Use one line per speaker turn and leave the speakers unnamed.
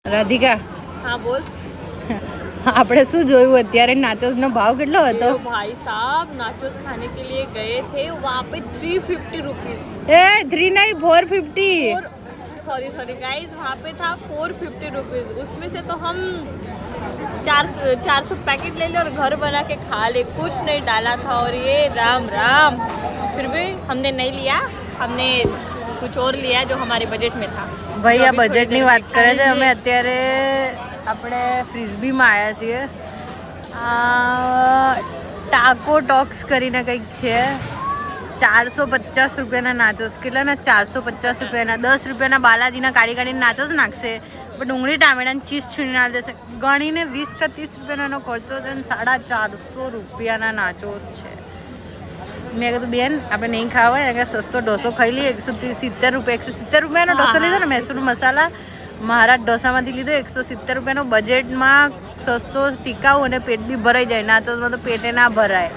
રાધિકા,
हाँ बोल।
આપણે શું જોયું અત્યારે? નાચોસનો ભાવ કેટલો હતો?
भाई साहब नाचोस खाने के लिए गए थे, वहाँ पे 350 रुपीज।
એ 3 नहीं 450।
सॉरी सॉरी गाइस, वहाँ पे था 450 रुपीज। उसमें से तो हम 400 पैकेट ले ले और घर बना के खा ले, कुछ नहीं डाला था। और ये राम राम, फिर भी हमने नहीं लिया, हमने कुछ और लिया जो हमारे बजट में था।
ભાઈ આ બજેટની વાત કરે છે. અમે અત્યારે આપણે ફ્રિસ્બીમાં આવ્યા છીએ. ટાકો ટોક્સ કરીને કંઈક છે. 450 રૂપિયાના નાચોસ. કેટલાના? 450 રૂપિયાના. 10 રૂપિયાના બાલાજીના કાઢી કાઢીને નાચોસ નાખશે, પણ ડુંગળી ટામેટાને ચીઝ છીણીને આપી દેશે. ગણીને 20 કે 30 રૂપિયાનો ખર્ચો છે ને 450 રૂપિયાના નાચોસ છે. મેં કીધું બેન આપણે નહીં ખાવા હોય કે સસ્તો ઢોસો ખાઈ લઈએ. 170 રૂપિયાનો ઢોસો લીધો ને, મૈસૂર મસાલા મહારાજ ઢોસામાંથી લીધો. 170 રૂપિયાનો બજેટમાં સસ્તો ટીકાઉ અને પેટ બી ભરાઈ જાય. નાચોસમાં તો પેટે ના ભરાય.